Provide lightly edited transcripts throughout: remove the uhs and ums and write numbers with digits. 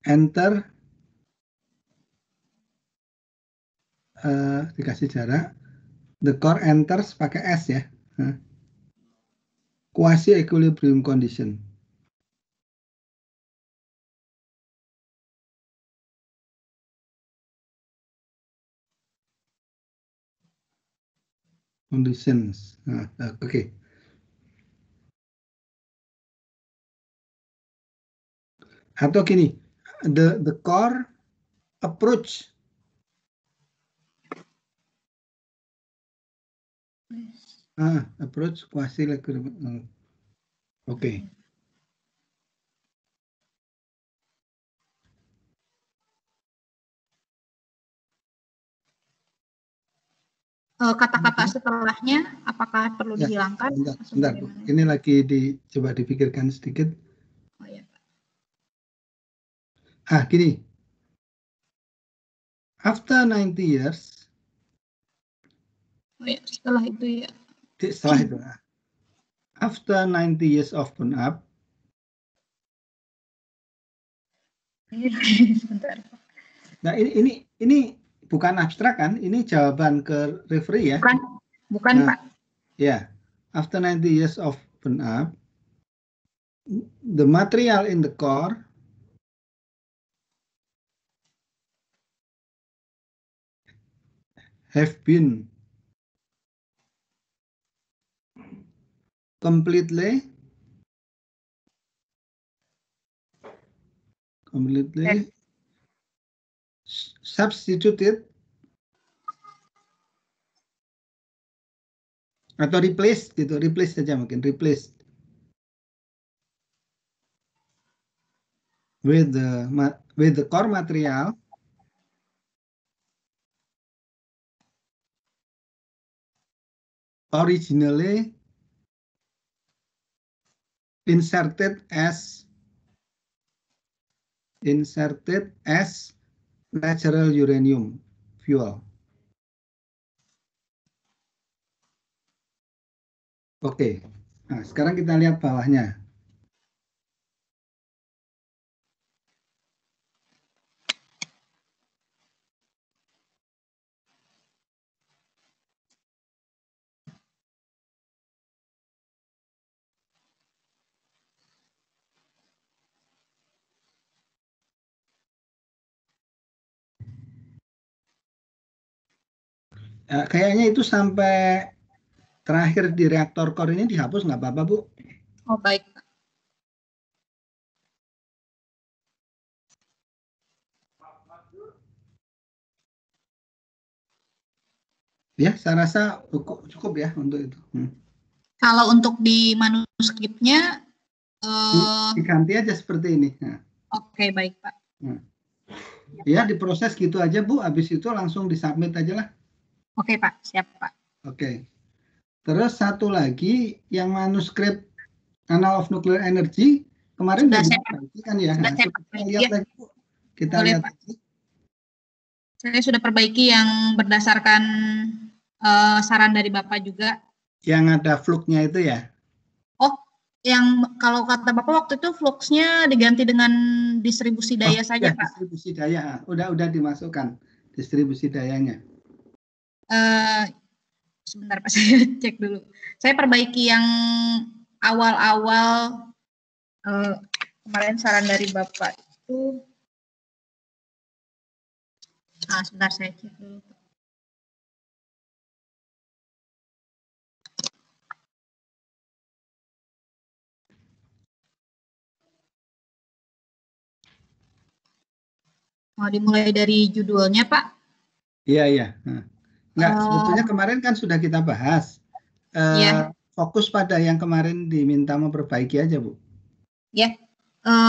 enter, dikasih jarak, the core enters pakai S ya, quasi equilibrium condition. Conditions. Oke. Atau gini, the core approach approach quasi equilibrium. Oke. Kata-kata setelahnya apakah perlu dihilangkan? Bentar, Bu. Ini lagi coba dipikirkan sedikit. Oh ya, Pak. Gini. After 90 years. Oh ya, setelah itu ya. Setelah itu. After 90 years of burn-up. Sebentar. Nah, ini bukan abstrak kan? Ini jawaban ke referee ya? Bukan Pak. Ya, after 90 years of burn-up, the material in the core have been completely substituted atau replaced gitu, replace saja mungkin, replaced with the core material originally inserted as natural uranium fuel. Oke. Nah, sekarang kita lihat bawahnya. Kayaknya itu sampai terakhir di reaktor core ini dihapus nggak apa-apa, Bu? Oh, baik. Ya, saya rasa cukup ya untuk itu. Kalau untuk di manuskripnya diganti aja seperti ini. Oke, baik Pak. Ya, diproses gitu aja Bu, habis itu langsung disubmit aja lah. Oke Pak, siap Pak. Oke. Terus satu lagi yang manuskrip Annals of Nuclear Energy kemarin sudah diperbaiki kan ya? Sudah saya kita lihat lagi Bu. Kita boleh, lihat Pak. lagi. Saya sudah perbaiki yang berdasarkan saran dari Bapak juga. Yang ada flux-nya itu ya? Oh, yang kalau kata Bapak waktu itu flux-nya diganti dengan distribusi daya saja, ya, Pak. Distribusi daya, udah dimasukkan distribusi dayanya. Sebentar Pak, saya cek dulu. Saya perbaiki yang awal-awal kemarin saran dari Bapak itu. Sebentar saya cek dulu. Mau dimulai dari judulnya, Pak? Iya. Enggak, sebetulnya kemarin kan sudah kita bahas. Iya. Fokus pada yang kemarin diminta memperbaiki aja, Bu. Ya,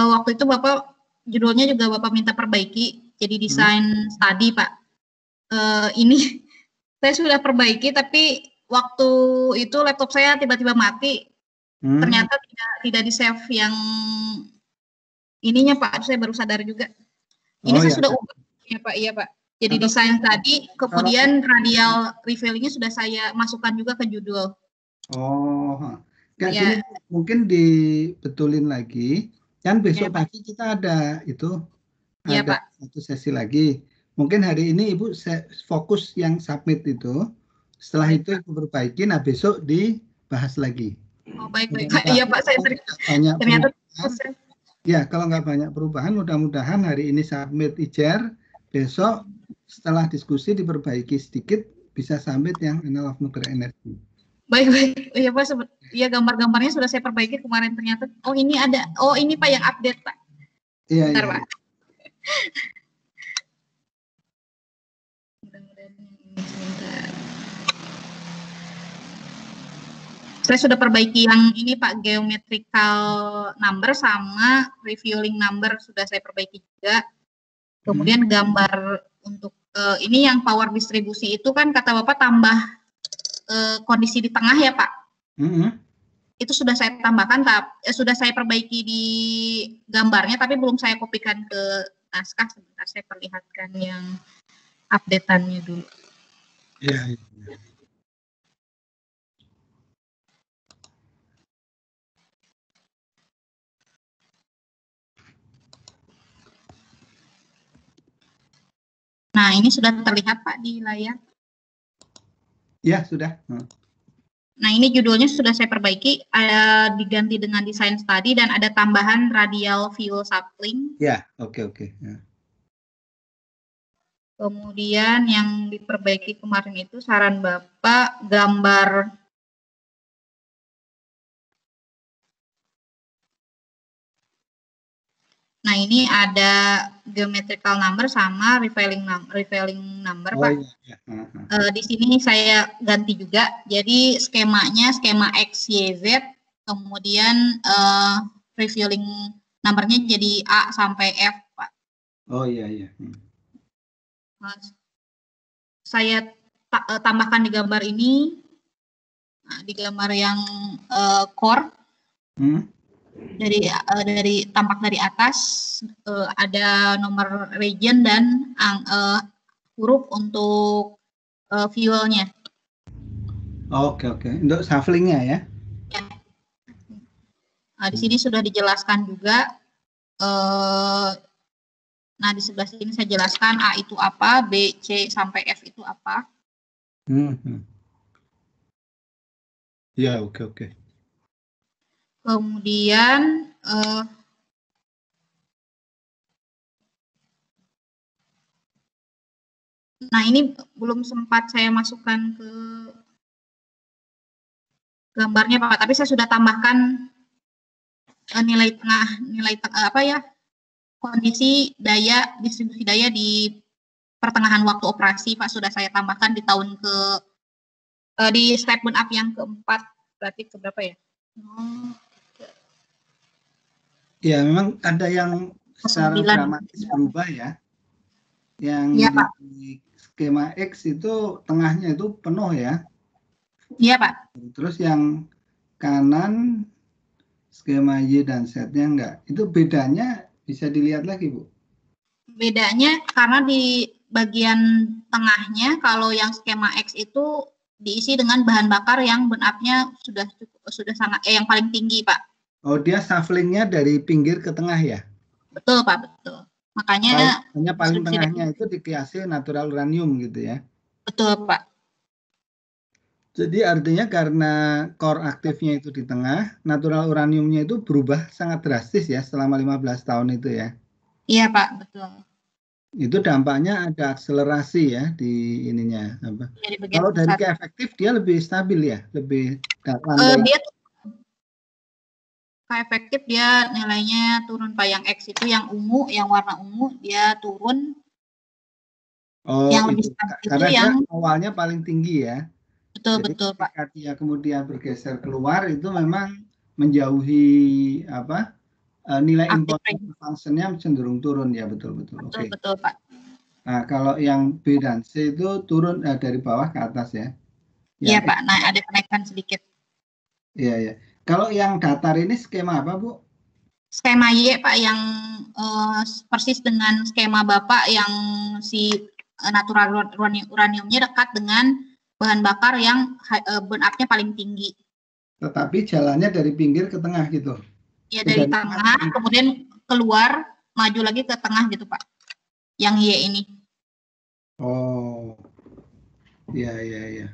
waktu itu Bapak, judulnya juga Bapak minta perbaiki, jadi desain study, Pak. Ini saya sudah perbaiki, tapi waktu itu laptop saya tiba-tiba mati. Ternyata tidak di-save yang ininya, Pak. Saya baru sadar juga. Ini saya sudah ubah. Iya Pak. Jadi desain tadi, kemudian radial revealingnya sudah saya masukkan juga ke judul. Gini, mungkin dibetulin lagi. Kan besok pagi kita ada itu Iya, ada Pak. satu sesi lagi. Mungkin hari ini Ibu fokus yang submit itu. Setelah Baik, itu Ibu perbaiki, nah besok dibahas lagi. Oh, baik, Pak. Iya, Pak. Saya banyak ternyata perubahan. Ya, kalau nggak banyak perubahan, mudah-mudahan hari ini submit IJER, besok setelah diskusi diperbaiki sedikit, bisa submit yang analog nuclear energy. Baik. Iya, Pak. Iya, gambar-gambarnya sudah saya perbaiki kemarin ternyata. Oh, ini ada. Oh, ini Pak yang update, Pak. Iya, Bentar, iya. Pak. Mudah-mudahan ini sebentar. Saya sudah perbaiki yang ini Pak, geometrical number sama refueling number sudah saya perbaiki juga. Kemudian gambar untuk ini yang power distribusi itu kan kata Bapak tambah kondisi di tengah ya Pak. Itu sudah saya tambahkan, sudah saya perbaiki di gambarnya, tapi belum saya kopikan ke naskah. Sebentar saya perlihatkan yang update-annya dulu. Iya. Nah, ini sudah terlihat Pak di layar. Ya, sudah. Nah, ini judulnya sudah saya perbaiki, diganti dengan desain study dan ada tambahan radial fuel sapling. Ya, oke. Ya. Kemudian yang diperbaiki kemarin itu saran Bapak gambar Nah, ini ada geometrical number sama refueling number, Pak. Iya. Di sini saya ganti juga. Jadi skemanya skema X, Y, Z, kemudian refueling numbernya jadi A sampai F, Pak. Oh iya. Saya tambahkan di gambar ini, di gambar yang core. Dari tampak dari atas ada nomor region dan huruf untuk fuelnya. Oke. Untuk shufflingnya ya. Nah, di sini sudah dijelaskan juga. Nah, di sebelah sini saya jelaskan A itu apa, B, C sampai F itu apa. Ya, oke. Kemudian nah ini belum sempat saya masukkan ke gambarnya Pak, tapi saya sudah tambahkan nilai tengah, kondisi distribusi daya di pertengahan waktu operasi Pak, sudah saya tambahkan di di statement up yang keempat, berarti ke berapa ya? Ya, memang ada yang secara dramatis berubah ya. Yang di skema X itu tengahnya itu penuh ya. Iya Pak. Terus yang kanan skema Y dan Z-nya enggak. Itu bedanya bisa dilihat lagi, Bu. Bedanya karena di bagian tengahnya kalau yang skema X itu diisi dengan bahan bakar yang burn up-nya sudah sangat yang paling tinggi, Pak. Oh, dia shufflingnya dari pinggir ke tengah ya? Betul, Pak, betul. Makanya paling tengahnya itu dikiasi natural uranium gitu ya? Betul, Pak. Jadi artinya karena core aktifnya itu di tengah, natural uraniumnya itu berubah sangat drastis ya selama 15 tahun itu ya? Iya, Pak, betul. Itu dampaknya ada akselerasi ya di ininya. Kalau dari efektif dia lebih stabil ya? Lebih dia efektif dia nilainya turun Pak, yang X itu yang ungu, yang warna ungu dia turun. Oh, yang lebih stabil karena itu yang awalnya paling tinggi ya. Betul Pak. Ketika dia kemudian bergeser keluar itu memang menjauhi nilai important function-nya cenderung turun ya, betul. Betul Pak. Nah, kalau yang B dan C itu turun dari bawah ke atas ya. Iya Pak, nah ada kenaikan sedikit. Iya. Kalau yang datar ini skema apa, Bu? Skema Y, Pak, yang persis dengan skema Bapak yang si natural uraniumnya dekat dengan bahan bakar yang burn up-nya paling tinggi. Tetapi jalannya dari pinggir ke tengah gitu? Ya, dari tengah, kemudian keluar, maju lagi ke tengah gitu, Pak. yang Y ini. Oh, iya.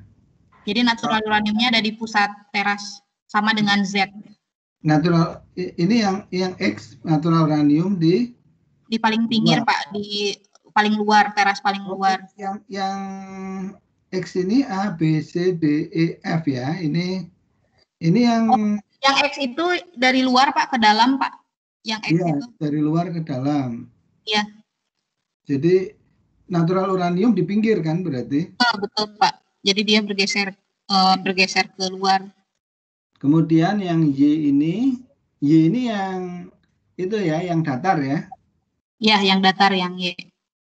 Jadi natural uraniumnya ada di pusat teras, sama dengan Z. Natural ini yang X natural uranium di paling pinggir luar. Pak, di paling luar, teras paling luar. Yang X ini A, B, C, D, E, F ya. Ini yang yang X itu dari luar Pak ke dalam Pak. Yang X iya, itu dari luar ke dalam. Iya. Jadi natural uranium di pinggir kan berarti? Betul Pak. Jadi dia bergeser ke luar. Kemudian yang Y ini yang itu ya, yang datar ya? Ya, yang datar, yang Y.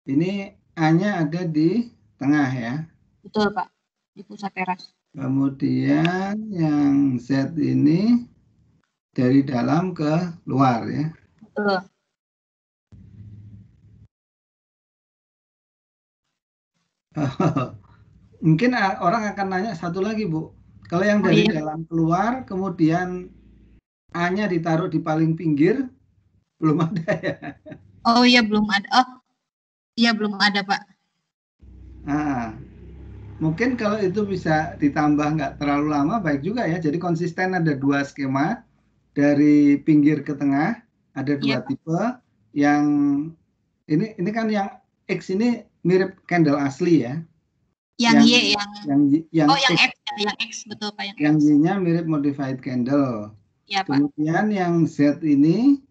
Ini A-nya ada di tengah ya? Betul Pak, di pusat teras. Kemudian yang Z ini dari dalam ke luar ya? Betul. Mungkin orang akan nanya satu lagi Bu. Kalau yang dari dalam keluar, kemudian A-nya ditaruh di paling pinggir, belum ada ya? Oh iya, belum ada. Oh iya, belum ada Pak. Mungkin kalau itu bisa ditambah nggak terlalu lama, baik juga ya. Jadi konsisten ada 2 skema, dari pinggir ke tengah, ada 2 tipe. Yang ini kan yang X ini mirip candle asli ya. Yang Y, yang X, yang X betul Pak. Yang Y-nya mirip modified candle. Ya, Pak. Kemudian yang Z ini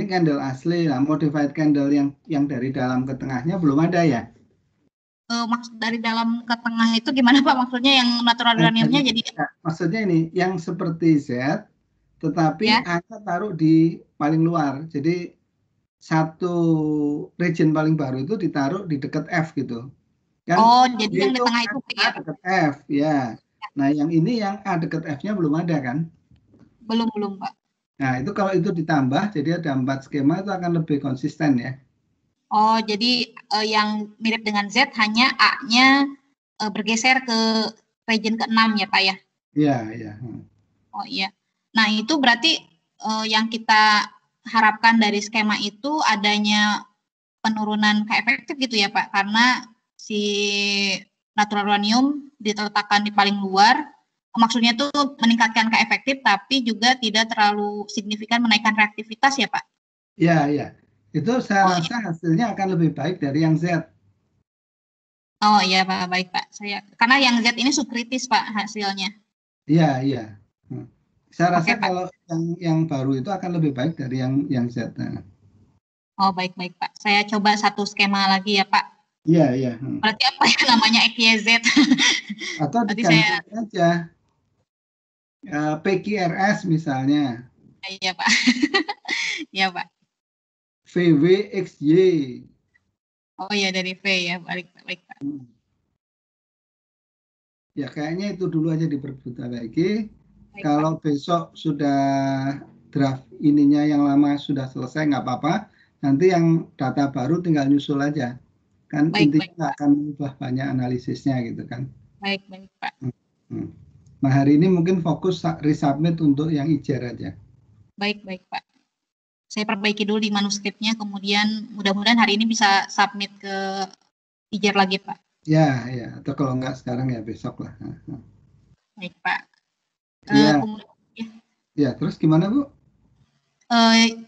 candle asli. Nah, modified candle yang dari dalam ke tengahnya belum ada ya? Maksud dari dalam ke tengah itu gimana Pak? Maksudnya yang natural uraniumnya jadi? Maksudnya ini, yang seperti Z, tetapi A-nya taruh di paling luar. Jadi satu region paling baru itu ditaruh di dekat F gitu. Kan jadi yang di tengah itu A dekat F ya. Nah, yang ini yang A dekat F-nya belum ada kan? Belum Pak. Nah, itu kalau itu ditambah, jadi ada 4 skema, itu akan lebih konsisten ya. Oh, jadi yang mirip dengan Z hanya A-nya bergeser ke region ke-6 ya Pak ya? Iya. Oh iya. Nah, itu berarti yang kita harapkan dari skema itu adanya penurunan efektif gitu ya Pak, karena si natural uranium diletakkan di paling luar, maksudnya itu meningkatkan efektif tapi juga tidak terlalu signifikan menaikkan reaktivitas ya Pak? Iya. Itu saya rasa hasilnya akan lebih baik dari yang Z. Oh iya Pak, baik Pak. Karena yang Z ini subkritis Pak hasilnya. Iya. Saya rasa kalau yang baru itu akan lebih baik dari yang Z. Oh baik Pak. Saya coba satu skema lagi ya Pak. Iya. Berarti apa ya namanya XYZ? Atau diganti aja PQRS misalnya. Iya Pak. Iya Pak. VWXY. Oh iya, dari V ya, baik Pak. Ya kayaknya itu dulu aja diperbaiki. Kalau besok sudah draft ininya yang lama sudah selesai nggak apa-apa. Nanti yang data baru tinggal nyusul aja. Kan intinya nggak akan mengubah banyak analisisnya gitu kan. Baik Pak. Nah hari ini mungkin fokus resubmit untuk yang IJER aja. Baik Pak. Saya perbaiki dulu di manuskripnya, kemudian mudah-mudahan hari ini bisa submit ke IJER lagi Pak. Ya. Atau kalau nggak sekarang ya besok lah. Baik Pak. Ya, terus gimana Bu?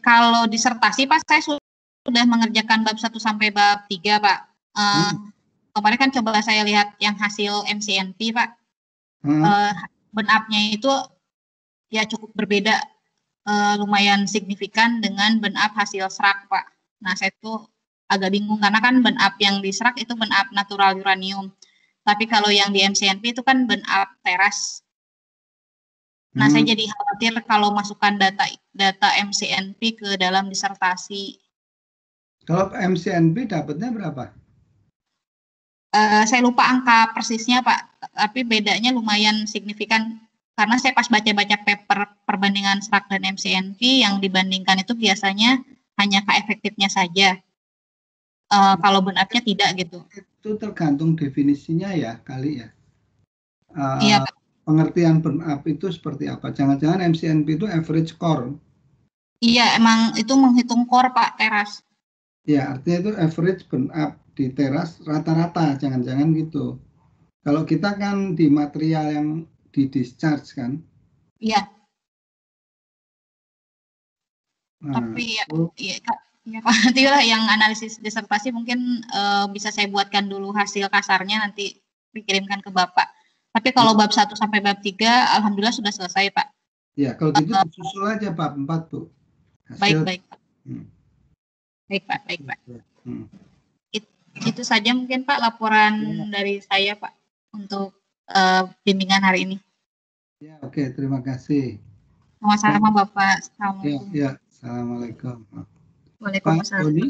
Kalau disertasi Pak, saya sudah mengerjakan bab 1 sampai bab 3 Pak. Kemarin kan coba saya lihat yang hasil MCNP Pak. Burn up-nya itu ya cukup berbeda, lumayan signifikan dengan burn up hasil serak Pak. Nah saya tuh agak bingung karena kan burn up yang di serak itu burn up natural uranium. Tapi kalau yang di MCNP itu kan burn up teras. Nah, saya jadi khawatir kalau masukkan data MCNP ke dalam disertasi. Kalau MCNP dapatnya berapa? Saya lupa angka persisnya, Pak. Tapi bedanya lumayan signifikan. Karena saya pas baca-baca paper perbandingan serak dan MCNP, yang dibandingkan itu biasanya hanya efektifnya saja. Kalau burn up-nya tidak gitu. Itu tergantung definisinya ya, kali ya. Iya, Pak. Pengertian burn up itu seperti apa? Jangan-jangan MCNP itu average core? Iya, emang itu menghitung core Pak, teras. Ya, artinya itu average burn up di teras rata-rata, jangan-jangan gitu. Kalau kita kan di material yang di discharge kan. Iya, Nah, tapi ya, itu ya, Kak, ya Pak, nantilah yang analisis disertasi mungkin bisa saya buatkan dulu hasil kasarnya nanti dikirimkan ke Bapak. Tapi kalau bab 1 sampai bab 3 alhamdulillah sudah selesai, Pak. ya kalau gitu disusul aja bab 4 Bu. Baik, Hasil. baik, Pak. Hmm. Baik, Pak, baik, Pak. Hmm. Itu saja mungkin Pak laporan Ya, dari saya Pak untuk bimbingan hari ini. ya, oke, terima kasih. Sama-sama Bapak. Ya, Assalamualaikum. ya, Assalamualaikum. Pak Waalaikumsalam. Boni,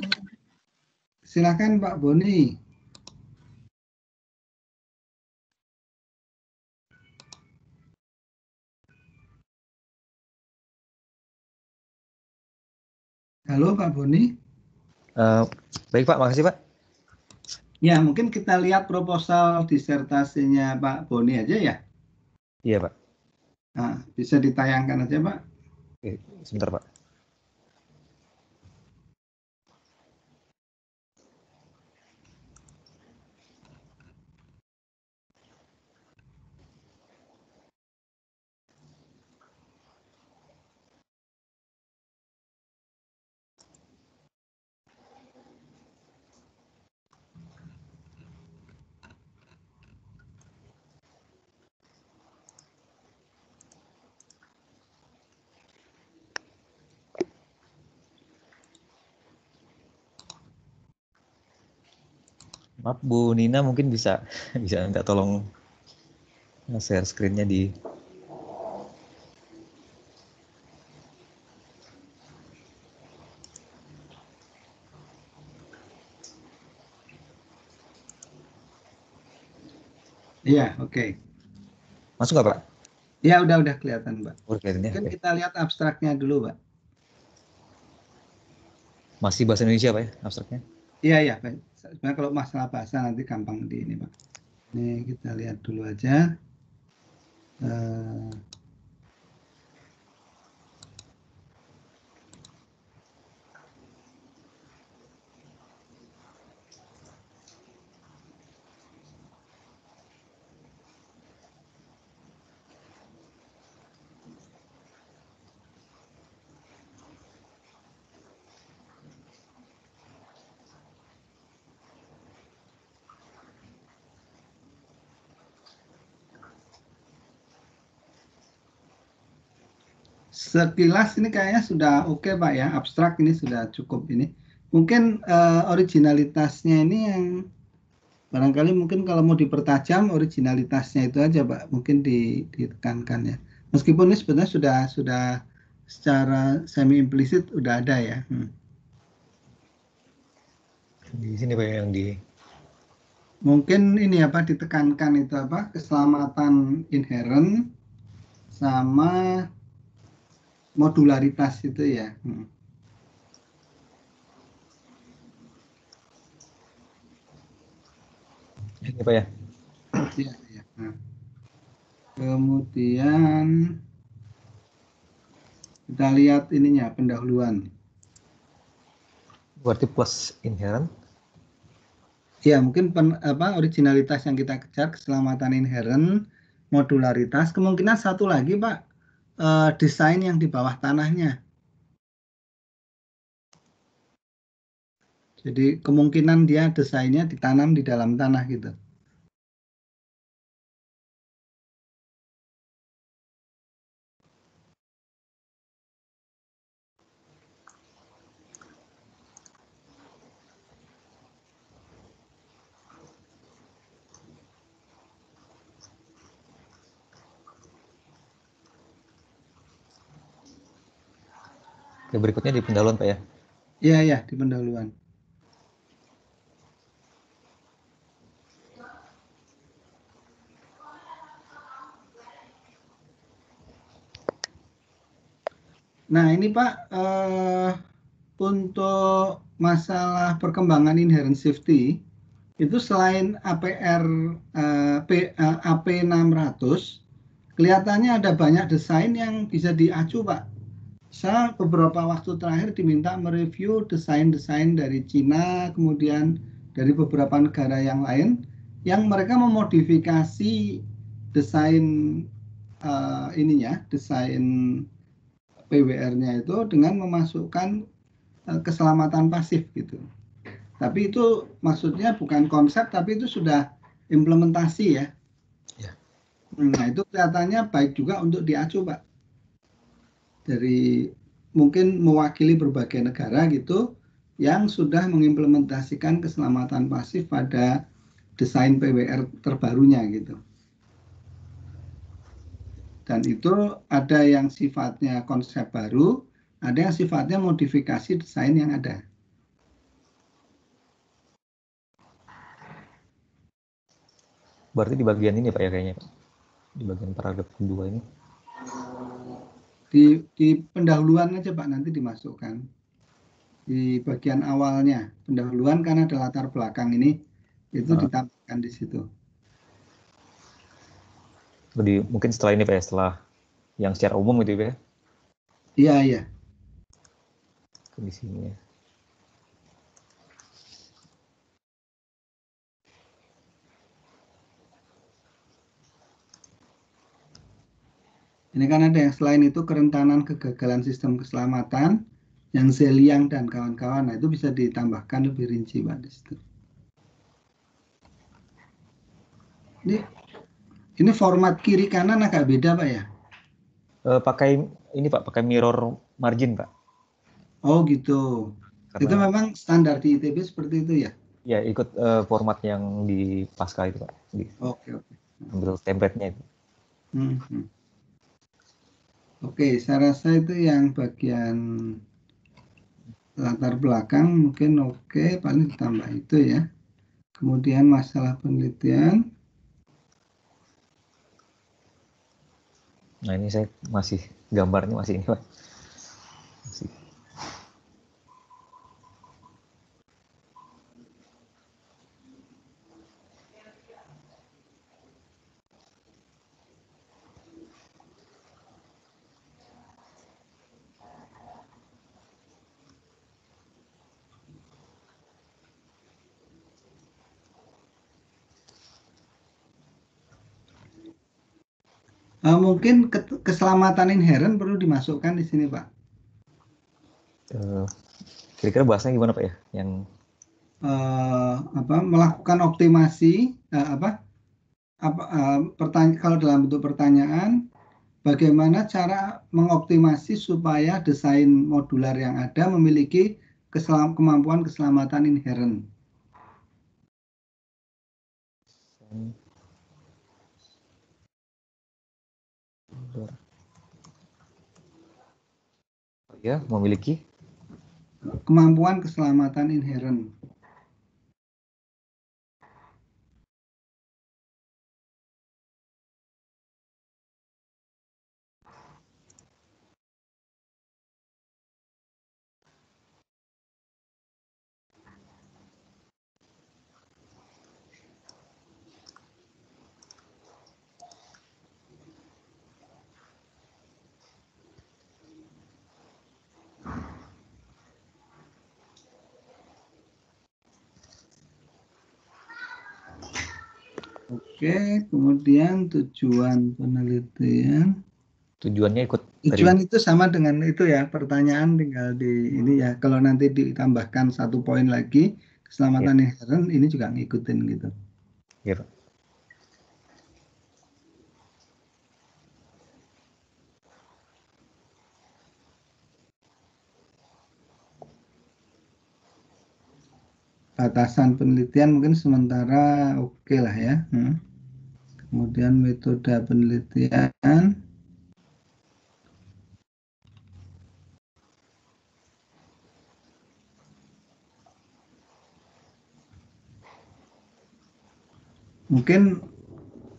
silakan Pak Boni. Halo Pak Boni. Baik Pak, makasih Pak. Ya, mungkin kita lihat proposal disertasinya Pak Boni aja ya. Iya Pak. Nah, bisa ditayangkan aja Pak. Oke, sebentar Pak. Maaf Bu Nina, mungkin bisa minta tolong share screen-nya di. Iya, oke. Masuk nggak Pak? Ya, udah kelihatan Pak. Kelihatannya. Mungkin Oke. kita lihat abstraknya dulu Pak. Masih bahasa Indonesia Pak ya, abstraknya? Iya, Pak. Sebenarnya kalau masalah bahasa nanti gampang di ini Pak. Ini kita lihat dulu aja. Sekilas ini kayaknya sudah oke Pak ya, abstrak ini sudah cukup ini. Mungkin originalitasnya ini yang barangkali mungkin kalau mau dipertajam originalitasnya itu aja Pak, mungkin ditekankan ya. Meskipun ini sebenarnya sudah secara semi implisit udah ada ya. Di sini Pak yang di. Mungkin ini apa ditekankan itu apa keselamatan inherent sama modularitas itu ya. Ini Pak ya. Iya, iya. Nah, kemudian kita lihat ininya pendahuluan. Berarti plus inherent. Ya, mungkin originalitas yang kita kejar, keselamatan inherent, modularitas. Kemungkinan satu lagi, Pak, desain yang di bawah tanahnya. Jadi kemungkinan dia desainnya ditanam di dalam tanah gitu. Oke, berikutnya di pendahuluan Pak ya. Iya, ya, di pendahuluan. Nah, ini Pak, untuk masalah perkembangan inherent safety, itu selain APR AP600, kelihatannya ada banyak desain yang bisa diacu Pak. Saya beberapa waktu terakhir diminta mereview desain-desain dari Cina, kemudian dari beberapa negara yang lain, yang mereka memodifikasi desain desain PWR-nya itu dengan memasukkan keselamatan pasif gitu. Tapi itu maksudnya bukan konsep, tapi itu sudah implementasi ya. Ya. Nah itu kelihatannya baik juga untuk diacu Pak. Dari mungkin mewakili berbagai negara gitu yang sudah mengimplementasikan keselamatan pasif pada desain PWR terbarunya gitu. Dan itu ada yang sifatnya konsep baru, ada yang sifatnya modifikasi desain yang ada. Berarti di bagian ini Pak ya kayaknya Pak. Di bagian paragraf kedua ini. Di pendahuluan aja Pak nanti dimasukkan. Di bagian awalnya, pendahuluan karena ada latar belakang ini, itu ditambahkan di situ. Mungkin setelah ini Pak ya, setelah yang secara umum gitu Pak ya. Iya, iya. Di sini ya. Ini kan ada yang selain itu kerentanan kegagalan sistem keselamatan, yang Zeliang dan kawan-kawan, nah itu bisa ditambahkan lebih rinci Pak di situ. Ini format kiri kanan agak beda Pak ya? Pakai ini Pak, pakai mirror margin Pak. Oh gitu. Karena, itu memang standar di ITB seperti itu ya? Ya ikut format yang di Pasca itu Pak. Oke. Ambil template-nya itu. Oke, saya rasa itu yang bagian latar belakang mungkin oke, paling ditambah itu ya. Kemudian masalah penelitian. Nah ini saya masih gambarnya masih ini Pak. Masih. Mungkin keselamatan inherent perlu dimasukkan di sini Pak. Kira-kira bahasanya gimana Pak ya? Yang melakukan optimasi kalau dalam bentuk pertanyaan, bagaimana cara mengoptimasi supaya desain modular yang ada memiliki kemampuan keselamatan inherent. ya memiliki kemampuan keselamatan inherent. Oke, kemudian tujuan penelitian. Tujuannya ikut tujuan itu sama dengan itu ya, pertanyaan tinggal di ini ya. Kalau nanti ditambahkan satu poin lagi, keselamatan inherent, ini juga ngikutin gitu. Iya, Pak. Batasan penelitian mungkin sementara oke lah ya. Kemudian metode penelitian. Mungkin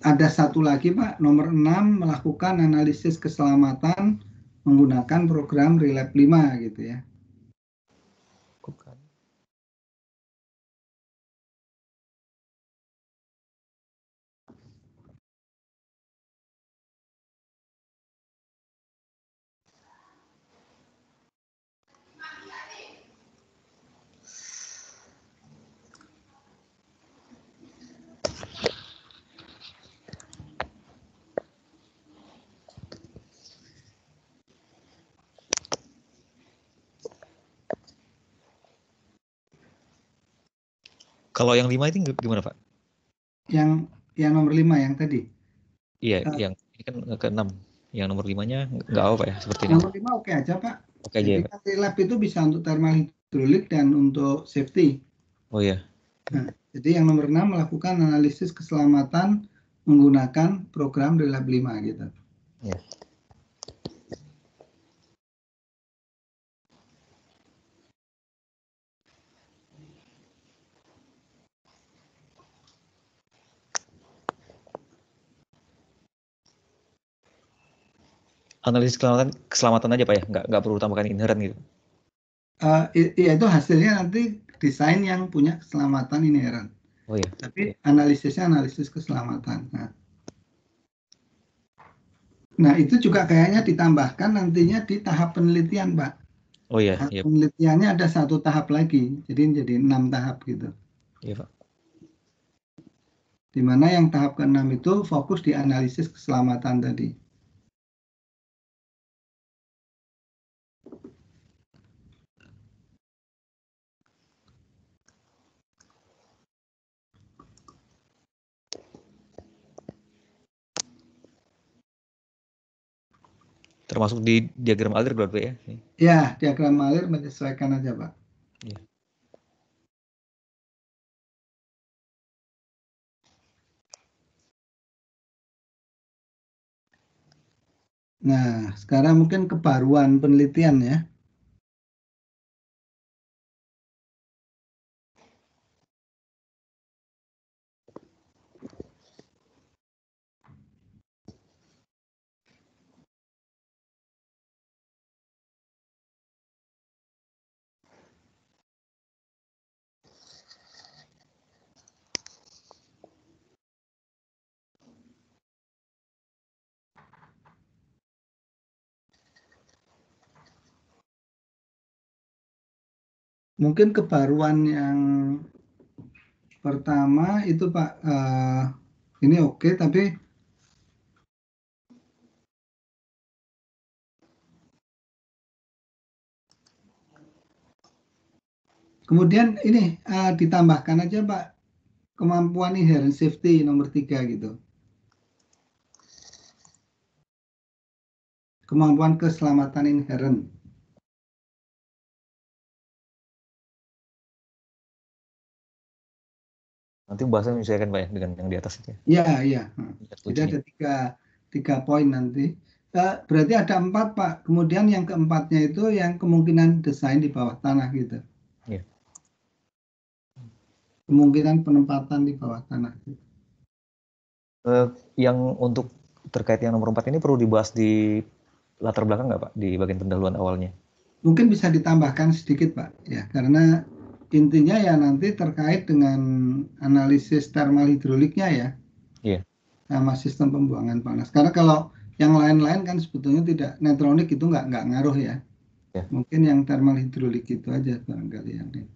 ada satu lagi Pak, nomor 6, melakukan analisis keselamatan menggunakan program Relab 5 gitu ya. Bukan. Kalau yang 5 itu gimana, Pak? Yang nomor 5 yang tadi. Iya, yang ini kan ke-6. Yang nomor 5-nya nggak apa, Pak ya, seperti ini. Nomor 5 oke aja, Pak. Oke aja Jadi ya, Pak. lab itu bisa untuk thermal hidrolik dan untuk safety. Oh iya. Nah, jadi yang nomor 6 melakukan analisis keselamatan menggunakan program dari lab 5 gitu. Iya. Analisis keselamatan aja, Pak ya, nggak perlu tambahkan inherent gitu. Ya itu hasilnya nanti desain yang punya keselamatan inherent. Oh iya. Tapi analisisnya analisis keselamatan. Nah itu juga kayaknya ditambahkan nantinya di tahap penelitian, Pak. Oh iya. Tahap Iya. penelitiannya ada 1 tahap lagi, jadi 6 tahap gitu. Iya, Pak. Di mana yang tahap ke-6 itu fokus di analisis keselamatan tadi. Termasuk di diagram alir berarti ya? Ya, diagram alir menyesuaikan aja, Pak. Iya. Nah, sekarang mungkin kebaruan penelitian ya. Mungkin kebaruan yang pertama itu Pak, ini oke, tapi kemudian ini ditambahkan aja Pak, kemampuan inherent safety nomor 3 gitu. Kemampuan keselamatan inherent. Nanti bahasanya menyesuaikan, Pak ya, dengan yang di atas itu. Iya. Jadi ada tiga poin nanti. Berarti ada 4 Pak. Kemudian yang keempatnya itu yang kemungkinan desain di bawah tanah gitu. Iya. Kemungkinan penempatan di bawah tanah. Yang untuk terkait yang nomor 4 ini perlu dibahas di latar belakang nggak, Pak, di bagian pendahuluan awalnya? Mungkin bisa ditambahkan sedikit Pak, ya, karena intinya ya nanti terkait dengan analisis thermal hidroliknya ya, Iya. sama sistem pembuangan panas. Karena kalau yang lain-lain kan sebetulnya tidak, netronik itu nggak ngaruh ya. Iya. Mungkin yang thermal hidrolik itu aja barangkali yang ini.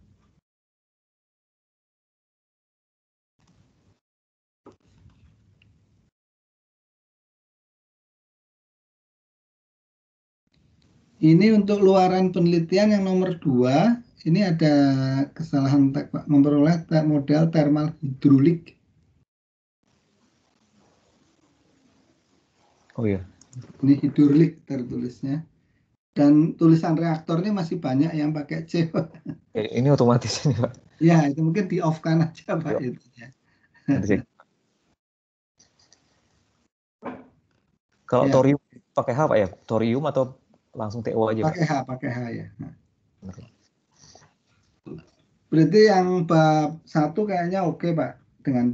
Ini untuk luaran penelitian yang nomor 2, ini ada kesalahan Pak, memperoleh model thermal hidrolik. Oh iya. Ini hidrolik tertulisnya. Dan tulisan reaktornya masih banyak yang pakai C. Ini otomatis ini, Pak. Ya, itu mungkin di off-kan aja Pak itu ya. Kalau Ya. thorium pakai H, Pak ya? Thorium atau langsung TO aja, Pak? Pakai H ya. Berarti yang bab 1 kayaknya oke Pak, dengan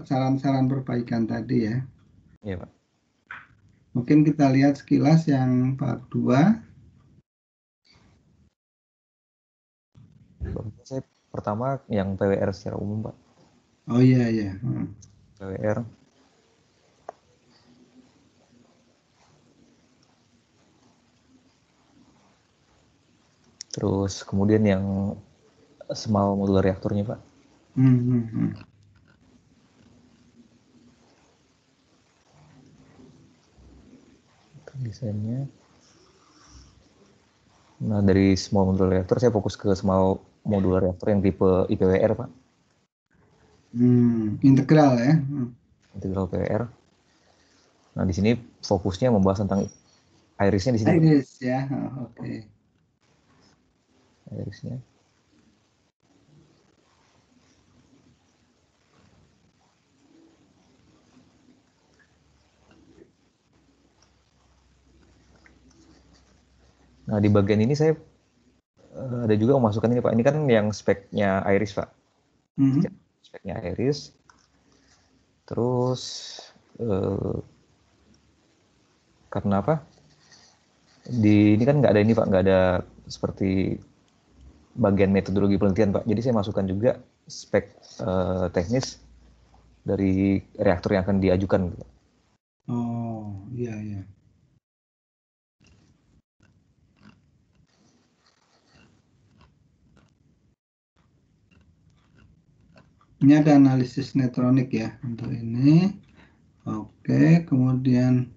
saran-saran perbaikan tadi ya. Iya, Pak. Mungkin kita lihat sekilas yang bab 2. Saya pertama yang PWR secara umum, Pak. Oh iya. PWR. Terus kemudian yang small modular reaktornya, Pak. Desainnya. Nah, dari small modular reactor saya fokus ke small modular reactor yang tipe IPWR, Pak. Integral ya. Integral PR. Nah, di sini fokusnya membahas tentang irisnya di sini. Iris ya, oke. Irisnya. Nah, di bagian ini saya ada juga memasukkan ini Pak. Ini kan yang speknya iris Pak. Speknya iris. Terus karena apa? Ini kan nggak ada ini Pak, nggak ada seperti bagian metodologi penelitian Pak. Jadi saya masukkan juga spek teknis dari reaktor yang akan diajukan. Oh, iya iya. Ini ada analisis neutronik ya untuk ini. Oke, kemudian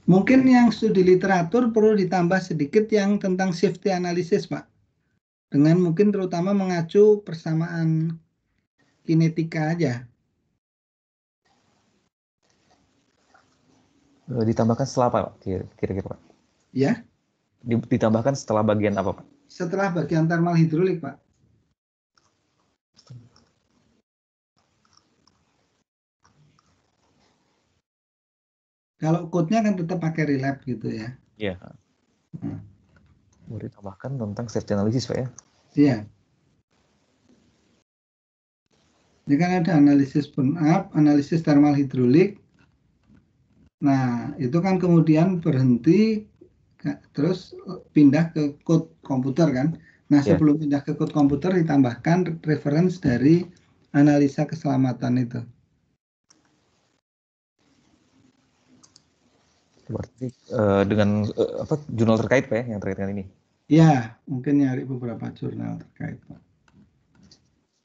mungkin yang studi literatur perlu ditambah sedikit yang tentang safety analysis, Pak. Dengan mungkin terutama mengacu persamaan kinetika aja. Ditambahkan setelah apa Pak? Kira-kira Pak? Ya. Ditambahkan setelah bagian apa Pak? Setelah bagian thermal hidrolik, Pak. Kalau code-nya kan tetap pakai relap gitu ya. Iya. Boleh ditambahkan tentang safety analysis Pak ya? Iya. Ini kan ada analisis burn-up, analisis thermal hidrolik. Nah, itu kan kemudian berhenti, terus pindah ke code komputer kan. Nah, sebelum pindah ke code komputer ditambahkan reference dari analisa keselamatan itu. Berarti dengan jurnal terkait Pak ya, yang terkait dengan ini? Ya, mungkin nyari beberapa jurnal terkait Pak.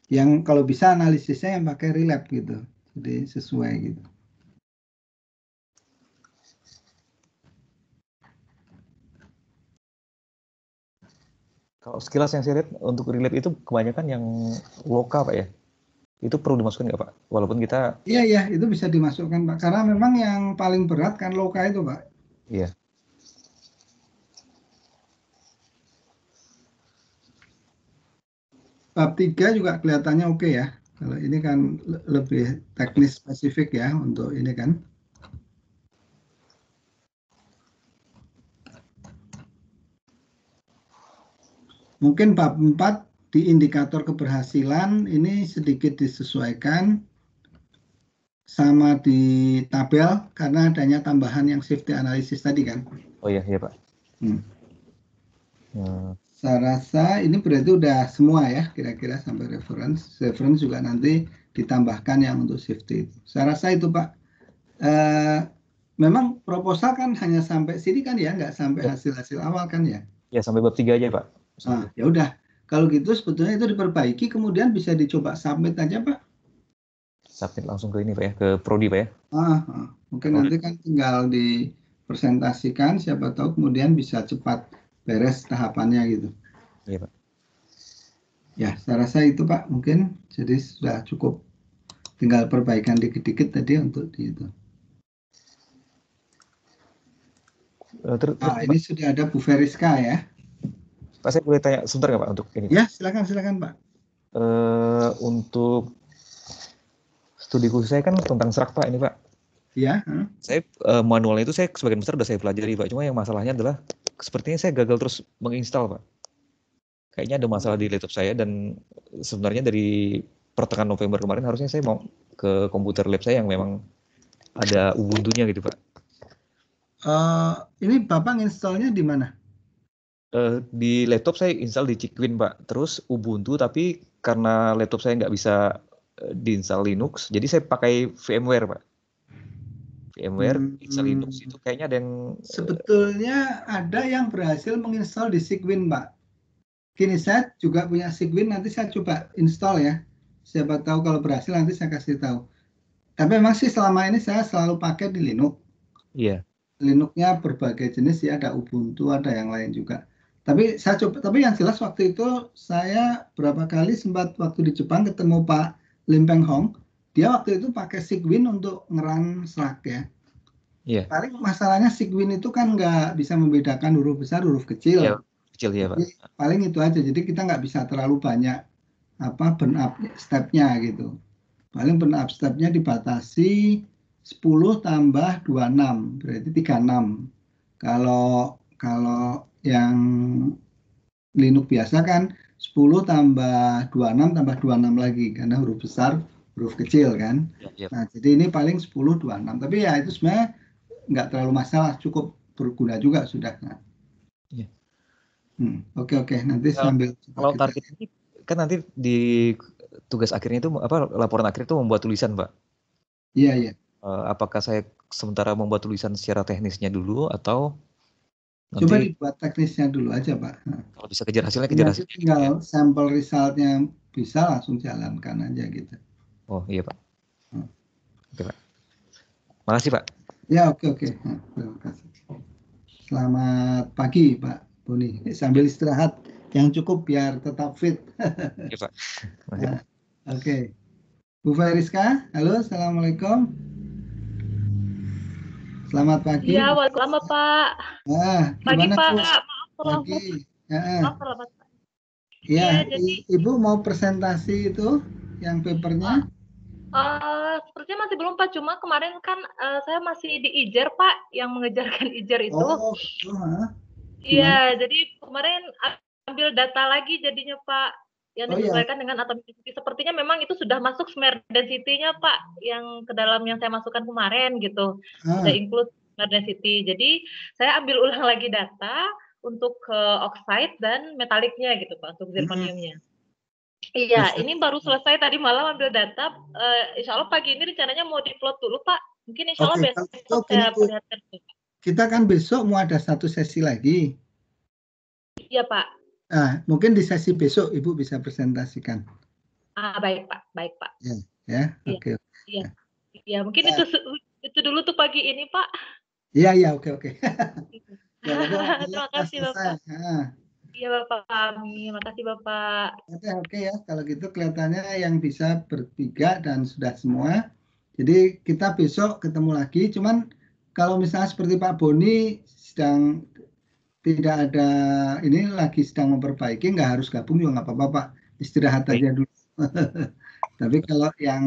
Yang kalau bisa analisisnya yang pakai relap gitu, jadi sesuai gitu. Kalau sekilas yang saya lihat untuk relap itu kebanyakan yang loka Pak ya? Itu perlu dimasukkan nggak Pak? Walaupun kita... Iya, itu bisa dimasukkan Pak. Karena memang yang paling berat kan loka itu Pak. Iya. Bab 3 juga kelihatannya oke ya. Kalau ini kan lebih teknis spesifik ya untuk ini kan. Mungkin bab 4 di indikator keberhasilan ini sedikit disesuaikan sama di tabel karena adanya tambahan yang safety analysis tadi kan. Oh iya Pak. Saya rasa ini berarti udah semua ya kira-kira sampai reference. Reference juga nanti ditambahkan yang untuk safety. Saya rasa itu Pak. Memang proposal kan hanya sampai sini kan ya, nggak sampai hasil-hasil awal kan ya? Ya sampai bab 3 aja Pak. Nah, ya udah. Kalau gitu sebetulnya itu diperbaiki kemudian bisa dicoba submit aja Pak. Submit langsung ke ini Pak ya, ke prodi Pak ya. Mungkin nanti kan tinggal dipresentasikan, siapa tahu kemudian bisa cepat beres tahapannya gitu. Iya Pak. Ya, saya rasa itu Pak mungkin. Jadi sudah cukup, tinggal perbaikan dikit-dikit tadi untuk di itu. Ini sudah ada Bu Veriska ya. Pak, saya boleh tanya sebentar nggak Pak untuk ini? Ya, silakan Pak. Untuk studi khusus saya kan tentang serak Pak ini Pak. Iya. Saya manualnya itu saya sebagian besar udah saya pelajari Pak. Cuma yang masalahnya adalah sepertinya saya gagal terus menginstal Pak. Kayaknya ada masalah di laptop saya dan sebenarnya dari pertengahan November kemarin harusnya saya mau ke komputer lab saya yang memang ada Ubuntu-nya gitu Pak. Ini Bapak installnya di mana? Di laptop saya install di Cicwin Pak. Terus Ubuntu tapi karena laptop saya nggak bisa diinstal Linux. Jadi saya pakai VMware, Pak. VMware, install Linux itu kayaknya ada yang sebetulnya ada yang berhasil menginstal di Cygwin, Pak. Kini saya juga punya Cygwin, nanti saya coba install ya. Siapa tahu kalau berhasil nanti saya kasih tahu. Tapi memang sih selama ini saya selalu pakai di Linux. Iya. Linux-nya berbagai jenis ya, ada Ubuntu, ada yang lain juga. Tapi yang jelas waktu itu saya berapa kali sempat waktu di Jepang ketemu Pak Lim Peng Hong. Dia waktu itu pakai Cygwin untuk ngeran Slack ya. Iya. Paling masalahnya Cygwin itu kan nggak bisa membedakan huruf besar, huruf kecil. Iya, kecil ya, Pak. Jadi, paling itu aja. Jadi kita nggak bisa terlalu banyak burn up step-nya gitu. Paling burn up step-nya dibatasi 10 tambah 26, berarti 36. Kalau yang Linux biasa kan 10 tambah 26 tambah 26 lagi, karena huruf besar, huruf kecil kan. Iya. Nah, jadi ini paling 10, 26. Tapi ya itu sebenarnya nggak terlalu masalah, cukup berguna juga sudah. Nah. Iya. Oke, nanti sambil kalau target ini kan nanti di tugas akhirnya itu laporan akhir itu membuat tulisan, Pak. Iya. Apakah saya sementara membuat tulisan secara teknisnya dulu atau nanti coba dibuat teknisnya dulu aja, Pak. Kalau bisa kejar hasilnya, kejar hasilnya. Tinggal gitu ya. Sampel resultnya bisa langsung jalankan aja gitu. Oh iya, Pak. Oke, Pak. Makasih, Pak. Ya, oke. Nah, terima kasih. Selamat pagi, Pak Boni. Sambil istirahat yang cukup biar tetap fit. Iya, Pak. Oke. Bu Feriska, halo, assalamualaikum. Selamat pagi. Iya, selamat Pak. Pagi Pak. Maaf, pagi. Ya, jadi Ibu mau presentasi itu yang papernya? Sepertinya masih belum Pak, cuma kemarin kan saya masih di IJER Pak, yang mengejarkan IJER itu. Iya, jadi kemarin ambil data lagi jadinya Pak, yang disesuaikan dengan atomic density. Sepertinya memang itu sudah masuk smear density-nya Pak, yang ke dalam yang saya masukkan kemarin gitu. Sudah include smear density. Jadi saya ambil ulang lagi data untuk oxide dan metaliknya gitu Pak, untuk zirconiumnya. Iya, ini baru selesai tadi malam ambil data. Insya Allah pagi ini rencananya mau diplot dulu Pak. Mungkin insya Allah besok saya perlihatkan. Kita kan besok mau ada satu sesi lagi. Iya Pak. Mungkin di sesi besok Ibu bisa presentasikan. Baik Pak. Ya, oke. Iya, mungkin itu dulu tuh pagi ini Pak. Iya, oke. Terima kasih Bapak. Iya Bapak kami, makasih Bapak. Oke ya, kalau gitu kelihatannya yang bisa bertiga dan sudah semua. Jadi kita besok ketemu lagi. Cuman kalau misalnya seperti Pak Boni sedang tidak ada ini lagi sedang memperbaiki, nggak harus gabung juga nggak apa-apa Pak, istirahat aja dulu. Tapi kalau yang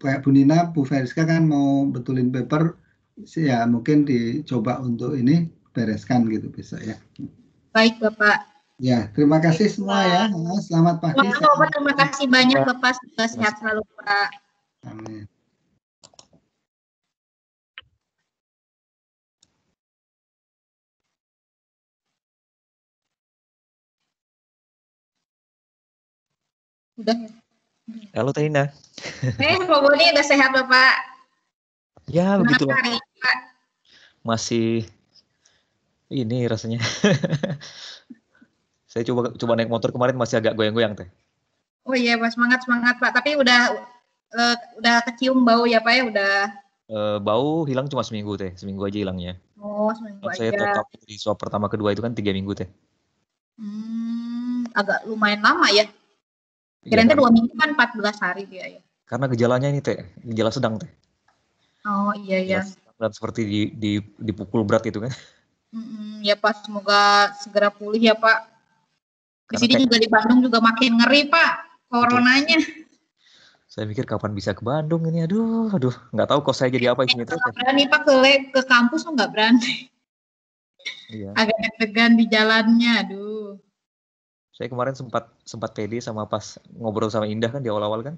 kayak Bu Nina, Bu Feriska kan mau betulin paper, ya mungkin dicoba untuk ini bereskan gitu besok ya. Baik Bapak. Ya, terima kasih semua ya. Selamat pagi. Terima kasih banyak Bapak, sehat selalu Pak. Amin. Udah ya. Halo Taina. Pak Boni udah sehat Bapak? Ya begitulah. Masih ini rasanya. Saya coba naik motor kemarin masih agak goyang-goyang Teh. Oh iya Pak, semangat Pak. Tapi udah kecium bau ya Pak ya, udah. Bau hilang cuma seminggu Teh, seminggu aja hilangnya. Oh, seminggu aja. Saya total di swab pertama kedua itu kan 3 minggu Teh. Agak lumayan lama ya. Kira-kira 2 minggu kan 14 hari dia ya. Karena gejalanya ini Teh, gejala sedang Teh. Oh iya. Dan seperti dipukul berat itu kan. Ya Pak, semoga segera pulih ya Pak. Di sini juga di Bandung juga makin ngeri Pak, coronanya. Saya mikir kapan bisa ke Bandung ini, aduh, nggak tahu kok saya jadi apa di sini terus. Nggak berani Pak ke kampus tuh nggak berani. Iya. Agak deg-degan di jalannya, aduh. Saya kemarin sempat pede sama pas ngobrol sama Indah kan di awal-awal kan.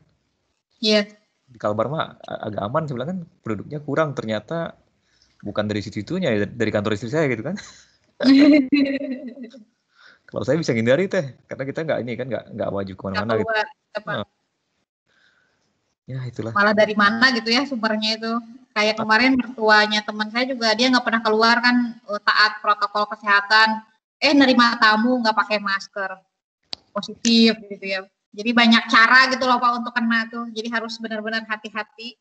Iya. Di Kalbar mah agak aman, saya bilang kan penduduknya kurang, ternyata bukan dari situ-situnya ya, dari kantor istri saya gitu kan. Kalau saya bisa hindari Teh, karena kita nggak maju kemana-mana gitu. Ya itulah. Malah dari mana gitu ya sumbernya itu. Kayak kemarin mertuanya teman saya juga, dia nggak pernah keluar kan, taat protokol kesehatan. Nerima tamu nggak pakai masker, positif gitu ya. Jadi banyak cara gitu loh Pak untuk kena tuh. Jadi harus benar-benar hati-hati.